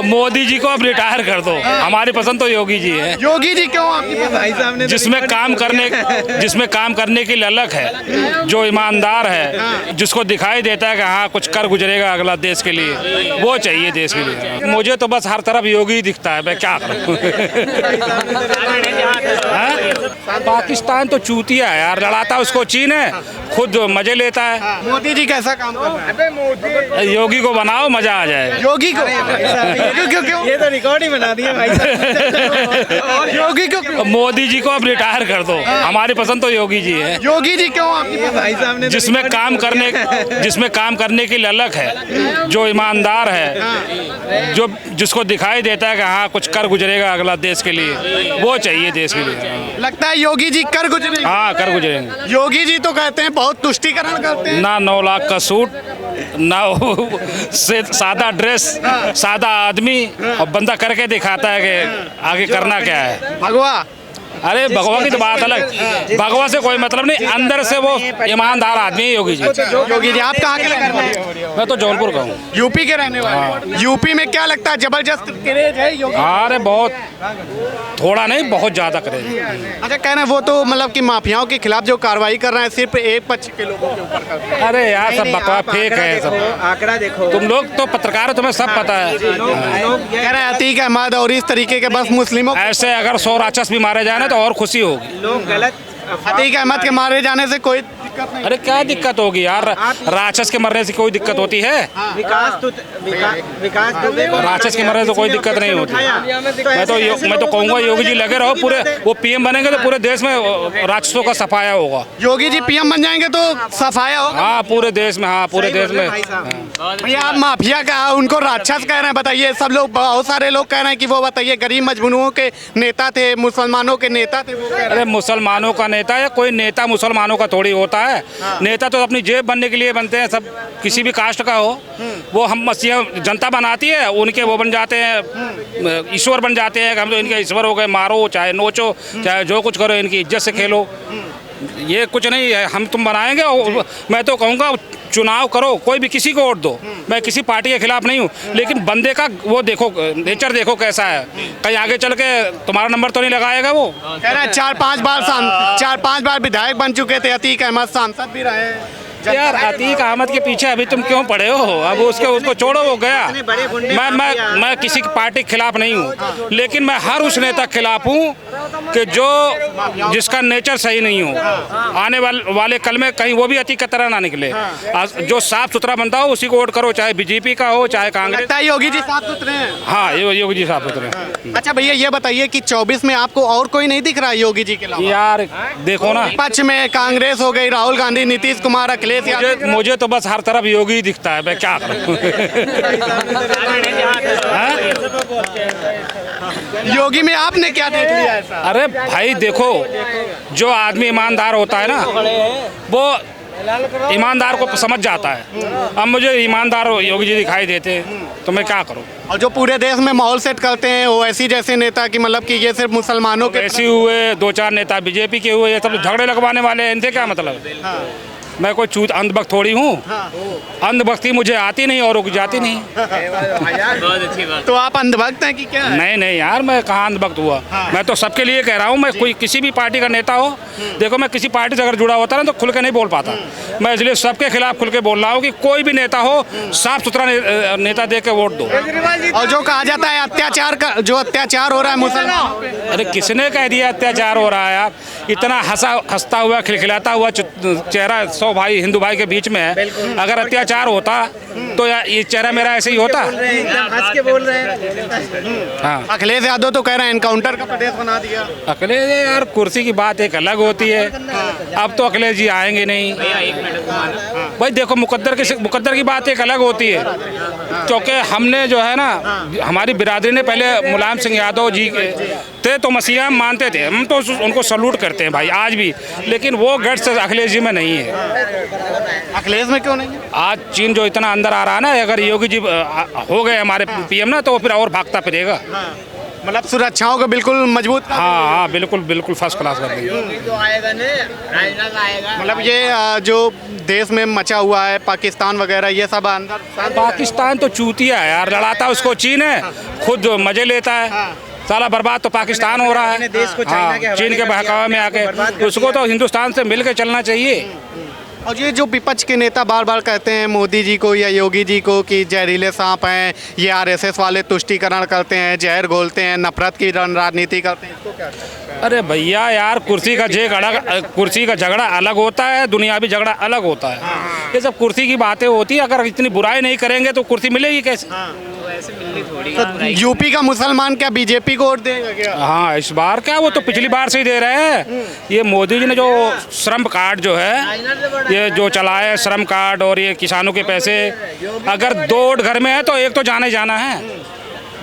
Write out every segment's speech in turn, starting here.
मोदी जी को अब रिटायर कर दो। हमारी पसंद तो योगी जी है। योगी जी क्यों आपकी भाई साहब ने जिसमें काम करने की ललक है, जो ईमानदार है, जिसको दिखाई देता है कि हाँ कुछ कर गुजरेगा अगला देश के लिए, वो चाहिए देश के लिए। मुझे तो बस हर तरफ योगी ही दिखता है, मैं क्या करूँ। पाकिस्तान तो चूतिया है यार, लड़ाता उसको चीन है, खुद मजे लेता है। मोदी जी कैसा काम कर रहे हैं? योगी को बनाओ, मजा आ जाए। योगी को क्यों क्यों ये तो रिकॉर्ड ही बना दिया भाई साहब। योगी को मोदी जी को अब रिटायर कर दो। हमारी पसंद तो योगी जी है। योगी जी क्यों आपकी भाई साहब ने जिसमें काम करने की ललक है, जो ईमानदार है, जो जिसको दिखाई देता है कि हाँ कुछ कर गुजरेगा अगला देश के लिए, वो चाहिए देश के लिए। लगता है योगी जी कर गुजरेंगे? हाँ कर गुजरेंगे। योगी जी तो कहते हैं बहुत तुष्टीकरण करते हैं। ना 9 लाख का सूट, ना से सादा ड्रेस, सादा आदमी, और बंदा करके दिखाता है कि आगे करना क्या है। भगवा अरे भगवा की तो बात अलग, भगवा से कोई मतलब नहीं, अंदर से वो ईमानदार आदमी है योगी जी। योगी जी आप कहाँ के रहने वाले हैं? मैं तो जौनपुर का हूँ। यूपी के रहने वाले हैं। यूपी में क्या लगता है जबरदस्त क्रेज है योगी? अरे बहुत, थोड़ा नहीं बहुत ज्यादा करेंगे। अच्छा कह रहे हैं वो तो मतलब कि माफियाओं के खिलाफ जो कार्रवाई कर रहे हैं सिर्फ एक पक्ष के लोगों के ऊपर कर रहे हैं। अरे यार सब बकवास फेक है सब। आंकड़ा देखो, तुम लोग तो पत्रकार हो, तुम्हें सब पता है। कह रहे हैं अतीक अहमद और इस तरीके के बस मुस्लिमों ऐसे अगर 100 राक्षस भी मारे जाए ना तो और खुशी होगी। लोग गलत अतीक अहमद के मारे जाने से कोई दिक्कत नहीं। अरे क्या दिक्कत होगी यार, राक्षस के मरने से कोई दिक्कत होती है? विकास तो देखो, राक्षस के मरने से कोई दिक्कत नहीं होती। मैं तो कहूँगा योगी जी लगे रहो, पूरे वो पीएम बनेंगे तो पूरे देश में राक्षसों का सफाया होगा। योगी जी पीएम बन जाएंगे तो सफाया होगा। हाँ पूरे देश में, हाँ पूरे देश में। भैया आप माफिया का उनको राक्षस कह रहे हैं, बताइए। सब लोग बहुत सारे लोग कह रहे हैं कि वो बताइए गरीब मजलूमों के नेता थे, मुसलमानों के नेता थे, वो कह रहे हैं। अरे मुसलमानों का नेता या कोई नेता मुसलमानों का थोड़ी होता है। नेता तो अपनी जेब बनने के लिए बनते हैं, सब किसी भी कास्ट का हो। वो हम मसीह जनता बनाती है, उनके वो बन जाते हैं, ईश्वर बन जाते हैं। हम तो इनके ईश्वर हो गए, मारो चाहे नोचो चाहे जो कुछ करो, इनकी इज्जत से खेलो। ये कुछ नहीं है, हम तुम बनाएंगे। और मैं तो कहूँगा चुनाव करो, कोई भी किसी को वोट दो, मैं किसी पार्टी के खिलाफ नहीं हूँ, लेकिन बंदे का वो देखो, नेचर देखो कैसा है। कहीं आगे चल के तुम्हारा नंबर तो नहीं लगाएगा वो। कह रहे हैं 4-5 बार विधायक बन चुके थे, अतीक अहमद सांसद भी रहे। यार अतीक अहमद के पीछे अभी तुम क्यों पड़े हो? अब उसको छोड़ो, वो गया। मैं किसी पार्टी के खिलाफ नहीं हूँ, लेकिन मैं हर उस नेता के खिलाफ हूँ कि जिसका नेचर सही नहीं हो। आने वाले कल में कहीं वो भी अतीक की तरह ना निकले। जो साफ सुथरा बनता हो उसी को वोट करो, चाहे बीजेपी का हो चाहे कांग्रेस। योगी जी साफ सुथरे हैं। हाँ योगी जी साफ सुथरे हैं। अच्छा भैया ये बताइए कि 24 में आपको और कोई नहीं दिख रहा है योगी जी के अलावा? यार देखो ना, पक्ष में कांग्रेस हो गई, राहुल गांधी, नीतीश कुमार, मुझे तो बस हर तरफ योगी ही दिखता है, मैं क्या करूं। योगी में आपने क्या देख लिया ऐसा? अरे भाई देखो, जो आदमी ईमानदार होता है ना, वो ईमानदार को समझ जाता है। अब मुझे ईमानदार योगी जी दिखाई देते हैं, तो मैं क्या करूं। और जो पूरे देश में माहौल सेट करते हैं ओवैसी जैसे नेता की, मतलब कि ये सिर्फ मुसलमानों के ऐसे हुए, 2-4 नेता बीजेपी के हुए, ये सब झगड़े लगवाने वाले हैं, इनसे क्या मतलब? मैं कोई चूत अंधभक्त थोड़ी हूँ। अंधभक्ति मुझे आती नहीं और रुक जाती नहीं। बहुत अच्छी बात। तो आप अंधभक्त हैं कि क्या है? नहीं यार, मैं कहाँ अंधभक्त हुआ। मैं तो सबके लिए कह रहा हूँ। मैं कोई किसी भी पार्टी का नेता हो, देखो मैं किसी पार्टी से अगर जुड़ा होता ना तो खुल के नहीं बोल पाता। मैं इसलिए सबके खिलाफ खुल के बोल रहा हूँ कि कोई भी नेता हो, साफ सुथरा नेता दे के वोट दो। और जो कहा जाता है अत्याचार का, जो अत्याचार हो रहा है मुसलमान, अरे किसने कह दिया अत्याचार हो रहा है यार? इतना हंसता हुआ खिलखिलाता हुआ चेहरा 100 भाई हिंदू भाई के बीच में है। अगर अत्याचार होता तो ये चेहरा मेरा ऐसे ही होता। हंस के बोल रहे हैं। हाँ। अखिलेश यादव तो कह रहे हैं एनकाउंटर का प्रदेश बना दिया। अखिलेश यार, कुर्सी की बात एक अलग होती है। अब तो अखिलेश जी आएंगे नहीं भाई। देखो मुकद्दर की बात एक अलग होती है, क्योंकि हमने जो है ना, हमारी बिरादरी ने पहले मुलायम सिंह यादव जी थे तो मसीहा हम मानते थे, हम तो उनको सल्यूट करते हैं भाई आज भी, लेकिन वो गट्स अखिलेश जी में नहीं है। अखिलेश में क्यों नहीं है? आज चीन जो इतना अंदर आ रहा है ना, अगर योगी जी हो गए हमारे पीएम ना, तो फिर और भागता फिरेगा। मतलब सुरक्षाओं को बिल्कुल मजबूत कर हाँ हाँ बिल्कुल बिल्कुल फर्स्ट क्लास कर देंगे। योगी तो आएगा नहीं, राजनाथ आएगा। मतलब ये जो देश में मचा हुआ है पाकिस्तान वगैरह ये सब अंदर पाकिस्तान तो चूतिया है यार, लड़ाता उसको चीन है, खुद मजे लेता है। साला बर्बाद तो पाकिस्तान हो रहा है। अपने देश को चाइना के हाँ, हवाले चीन के कर दिया, बहकावे में अपने को बर्बाद आके कर उसको तो हिंदुस्तान से मिल के चलना चाहिए। और ये जो विपक्ष के नेता बार बार कहते हैं मोदी जी को या योगी जी को कि जहरीले सांप हैं, ये आरएसएस वाले तुष्टीकरण करते हैं, जहर घोलते हैं, नफरत की राजनीति करते हैं, इसको क्या कहते हैं? अरे भैया यार, कुर्सी का झगड़ा अलग होता है, दुनियावी झगड़ा अलग होता है। ये सब कुर्सी की बातें होती है, अगर इतनी बुराई नहीं करेंगे तो कुर्सी मिलेगी कैसे? तो यूपी का मुसलमान क्या बीजेपी को वोट देगा क्या? हाँ इस बार क्या, वो तो पिछली बार से ही दे रहे हैं। ये मोदी जी ने जो श्रम कार्ड जो है ये जो चलाया है, श्रम कार्ड और ये किसानों के पैसे, अगर 2 वोट घर में है तो एक तो जाना ही जाना है।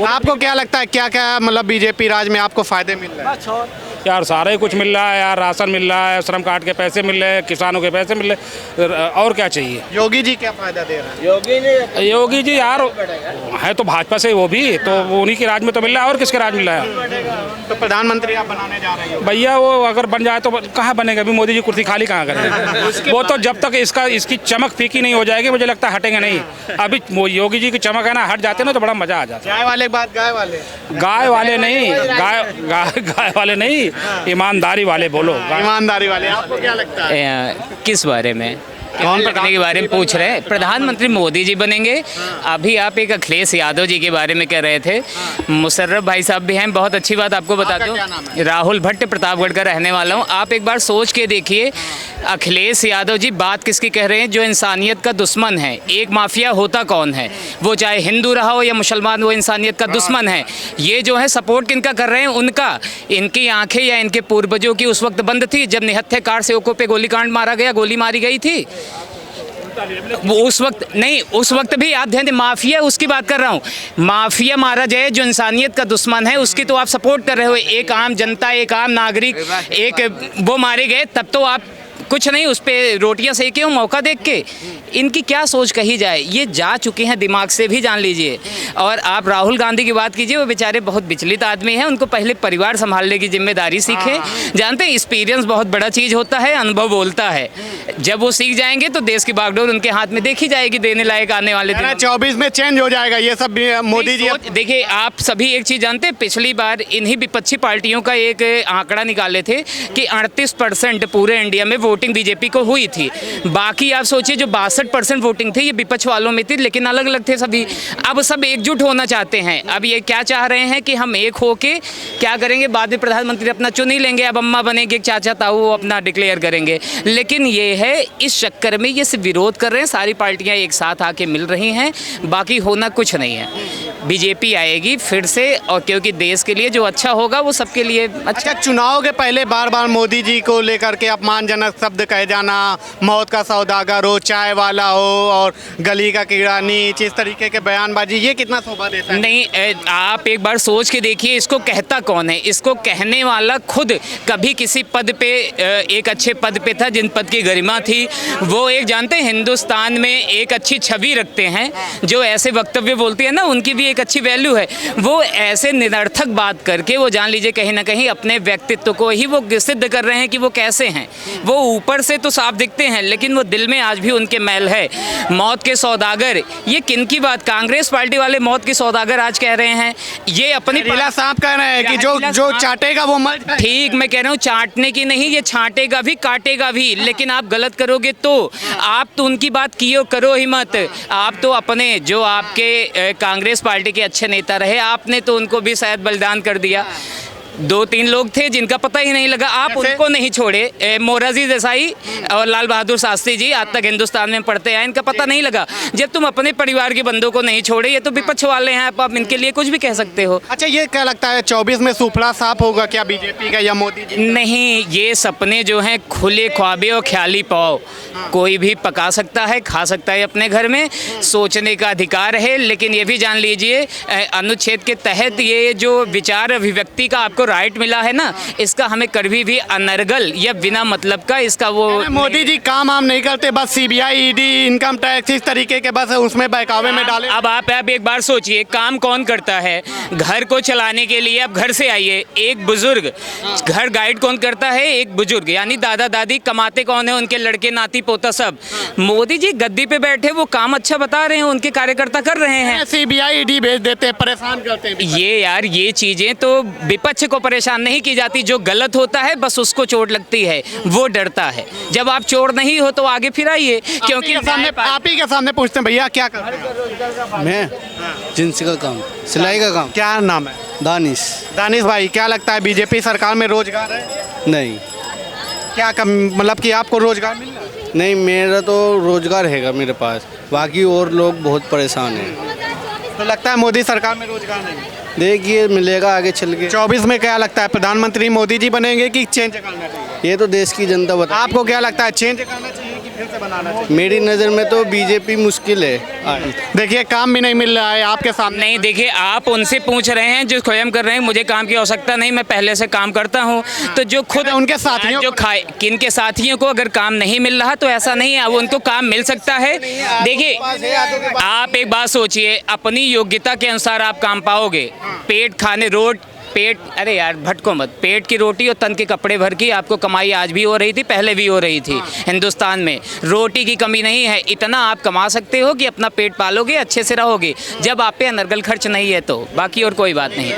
आपको क्या लगता है क्या क्या मतलब बीजेपी राज में आपको फायदे मिल रहे हैं? यार सारा ही कुछ मिल रहा है यार, राशन मिल रहा है, श्रम कार्ड के पैसे मिल रहे हैं, किसानों के पैसे मिल रहे हैं, और क्या चाहिए? योगी जी क्या फायदा दे रहे हैं? योगी ने योगी जी यार है तो भाजपा से, वो भी तो उन्हीं के राज में तो मिल रहा है, और किसके राज मिल रहा है? तो प्रधानमंत्री आप बनाने जा रहे हैं भैया वो अगर बन जाए तो कहाँ बनेगा? अभी मोदी जी कुर्सी खाली कहाँ करेंगे? वो तो जब तक इसकी चमक फीकी नहीं हो जाएगी मुझे लगता है हटेंगे नहीं। अभी योगी जी की चमक है ना, हट जाते ना तो बड़ा मजा आ जाता। चाय वाले के बाद गाय वाले नहीं, गाय वाले नहीं, ईमानदारी वाले बोलो। ईमानदारी वाले आपको क्या लगता है? किस बारे में, कौन लगने के बारे में पूछ रहे हैं? प्रधानमंत्री मोदी जी बनेंगे। अभी आप एक अखिलेश यादव जी के बारे में कह रहे थे, मुशर्रफ भाई साहब भी हैं। बहुत अच्छी बात आपको बता आपका दूं, क्या नाम है? राहुल भट्ट, प्रतापगढ़ का रहने वाला हूं। आप एक बार सोच के देखिए, अखिलेश यादव जी बात किसकी कह रहे हैं? जो इंसानियत का दुश्मन है। एक माफिया होता कौन है? वो चाहे हिंदू रहा हो या मुसलमान, वो इंसानियत का दुश्मन है। ये जो है सपोर्ट किनका कर रहे हैं? उनका। इनकी आंखें या इनके पूर्वजों की उस वक्त बंद थी जब निहत्थे कारसेवकों पे गोलीकांड मारा गया, गोली मारी गई थी। वो उस वक्त नहीं, उस वक्त भी आप ध्यान दें, माफिया उसकी बात कर रहा हूँ। माफिया मारा जाए जो इंसानियत का दुश्मन है, उसकी तो आप सपोर्ट कर रहे हो। एक आम जनता, एक आम नागरिक, एक वो मारे गए तब तो आप कुछ नहीं, उस पर रोटियां सेके हो मौका देख के। इनकी क्या सोच कही जाए, ये जा चुके हैं दिमाग से भी, जान लीजिए। और आप राहुल गांधी की बात कीजिए, वो बेचारे बहुत विचलित आदमी हैं। उनको पहले परिवार संभालने की जिम्मेदारी सीखें। जानते हैं एक्सपीरियंस बहुत बड़ा चीज़ होता है, अनुभव बोलता है। जब वो सीख जाएंगे तो देश की बागडोर उनके हाथ में देखी जाएगी देने लायक आने वाले दिन। 24 में चेंज हो जाएगा ये सब मोदी जी। देखिए आप सभी एक चीज़ जानते हैं, पिछली बार इन्हीं विपक्षी पार्टियों का एक आंकड़ा निकाले थे कि 38% पूरे इंडिया में वोटिंग बीजेपी को हुई थी। बाकी आप सोचिए जो 62% वोटिंग थी ये विपक्ष वालों में थी, लेकिन अलग अलग थे सभी। अब सब एकजुट होना चाहते हैं। अब ये क्या चाह रहे हैं कि हम एक होके क्या करेंगे, बाद में प्रधानमंत्री अपना चुन ही लेंगे। अब अम्मा बनेंगे, चाचा ताऊ वो अपना डिक्लेयर करेंगे। लेकिन ये है इस चक्कर में ये सिर्फ विरोध कर रहे हैं, सारी पार्टियां एक साथ आके मिल रही हैं, बाकी होना कुछ नहीं है। बीजेपी आएगी फिर से, और क्योंकि देश के लिए जो अच्छा होगा वो सबके लिए अच्छा। चुनाव के पहले बार बार मोदी जी को लेकर के अपमानजनक शब्द कहे जाना, मौत का सौदागर हो, चाय वाला हो और गली का कीड़ा नीच, इस तरीके के बयानबाजी, ये कितना शोभा देता है? नहीं, आप एक बार सोच के देखिए, इसको कहता कौन है? इसको कहने वाला खुद कभी किसी पद पे, एक अच्छे पद पे था जिन पद की गरिमा थी। वो एक जानते हैं हिंदुस्तान में एक अच्छी छवि रखते हैं, जो ऐसे वक्तव्य बोलते हैं ना, उनकी भी एक अच्छी वैल्यू है। वो ऐसे निरर्थक बात करके वो जान लीजिए कहीं ना कहीं अपने व्यक्तित्व को ही वो सिद्ध कर रहे हैं कि वो कैसे हैं। वो ऊपर से तो साफ दिखते हैं लेकिन वो दिल में आज भी उनके मैल है। मौत के सौदागर, ये किन की बात? कांग्रेस पार्टी वाले मौत के सौदागर आज कह रहे हैं। ये अपनी साहब कह रहे हैं कि जो चाटेगा वो मर जाएगा। ठीक, मैं कह रहा हूँ चाटने की नहीं, ये छांटेगा भी काटेगा भी। लेकिन आप गलत करोगे तो आप तो उनकी बात कियो करो ही मत। आप तो अपने जो आपके कांग्रेस पार्टी के अच्छे नेता रहे, आपने तो उनको भी शायद बलिदान कर दिया। 2-3 लोग थे जिनका पता ही नहीं लगा, आप उनको नहीं छोड़े। मोरारजी देसाई और लाल बहादुर शास्त्री जी आज तक हिंदुस्तान में पढ़ते आए, इनका पता नहीं लगा। जब तुम अपने परिवार के बंदों को नहीं छोड़े, ये तो विपक्ष वाले हैं, आप इनके लिए कुछ भी कह सकते हो। अच्छा, ये क्या लगता है 24 में सुफला साफ होगा क्या बीजेपी का या मोदी जी? नहीं, ये सपने जो हैं खुले ख्वाबे और ख्याली पाओ। कोई भी पका सकता है, खा सकता है अपने घर में, सोचने का अधिकार है। लेकिन ये भी जान लीजिए अनुच्छेद के तहत ये जो विचार अभिव्यक्ति का आपको राइट मिला है ना, इसका हमें कभी भी अनर्गल या बिना मतलब का इसका वो मोदी जी काम आम नहीं करते, बस सीबीआई, ईडी, इनकम टैक्स इस तरीके के बस उसमें बहकावे में डाले। अब आप एक बार सोचिए, काम कौन करता है घर को चलाने के लिए? अब घर से आइए, एक बुजुर्ग, घर गाइड कौन करता है? एक बुजुर्ग, यानी दादा दादी। कमाते कौन है? उनके लड़के नाती पोता सब। मोदी जी गद्दी पे बैठे वो काम अच्छा बता रहे हैं, उनके कार्यकर्ता कर रहे हैं। सीबीआई, ईडी भेज देते हैं, परेशान करते हैं। ये यार, ये चीजें तो विपक्ष को परेशान नहीं की जाती, जो गलत होता है बस उसको चोट लगती है, वो डरता है। जब आप चोर नहीं हो तो आगे फिर आइए, क्योंकि आप ही के सामने पूछते हैं, भैया क्या करते हैं? मैं जिनसी का काम, सिलाई का काम। क्या नाम है? दानिश। दानिश भाई, क्या लगता है बीजेपी सरकार में रोजगार है? नहीं क्या कम, मतलब कि आपको रोजगार मिल रहा है? नहीं, मेरा तो रोजगार हैगा मेरे पास, बाकी और लोग बहुत परेशान हैं। तो लगता है मोदी सरकार में रोजगार नहीं है। देखिए मिलेगा आगे चल के। 24 में क्या लगता है, प्रधानमंत्री मोदी जी बनेंगे कि चेंज करना चाहिए? ये तो देश की जनता बता। आपको क्या लगता है, चेंज करना चाहिए कि फिर से बनाना चाहिए? मेरी नज़र में तो बीजेपी मुश्किल है। देखिए काम भी नहीं मिल रहा है आपके सामने। नहीं, देखिए आप उनसे पूछ रहे हैं जो स्वयं कर रहे हैं, मुझे काम की आवश्यकता नहीं, मैं पहले से काम करता हूँ। तो जो खुद उनके साथियों जो खाए, किन के साथियों को अगर काम नहीं मिल रहा तो ऐसा नहीं है, वो उनको काम मिल सकता है। देखिए आप एक बात सोचिए, अपनी योग्यता के अनुसार आप काम पाओगे। पेट खाने पेट, अरे यार भटको मत, पेट की रोटी और तन के कपड़े भर की आपको कमाई आज भी हो रही थी, पहले भी हो रही थी। हिंदुस्तान में रोटी की कमी नहीं है, इतना आप कमा सकते हो कि अपना पेट पालोगे, अच्छे से रहोगे, जब आप पे अनर्गल खर्च नहीं है तो। बाकी और कोई बात नहीं।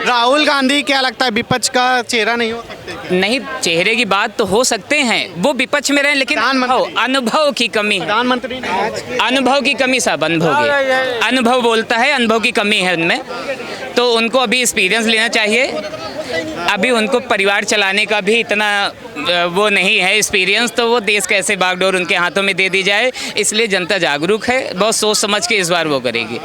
राहुल गांधी क्या लगता है विपक्ष का चेहरा नहीं हो सकते? नहीं, चेहरे की बात तो हो सकते हैं, वो विपक्ष में रहे, लेकिन अनुभव की कमी है। प्रधानमंत्री अनुभव की कमी साहब, अनुभव बोलता है, अनुभव की कमी है उनमें, तो उनको अभी एक्सपीरियंस लेना चाहिए। अभी उनको परिवार चलाने का भी इतना वो नहीं है एक्सपीरियंस, तो वो देश कैसे बागडोर उनके हाथों में दे दी जाए, इसलिए जनता जागरूक है, बहुत सोच समझ के इस बार वो करेगी।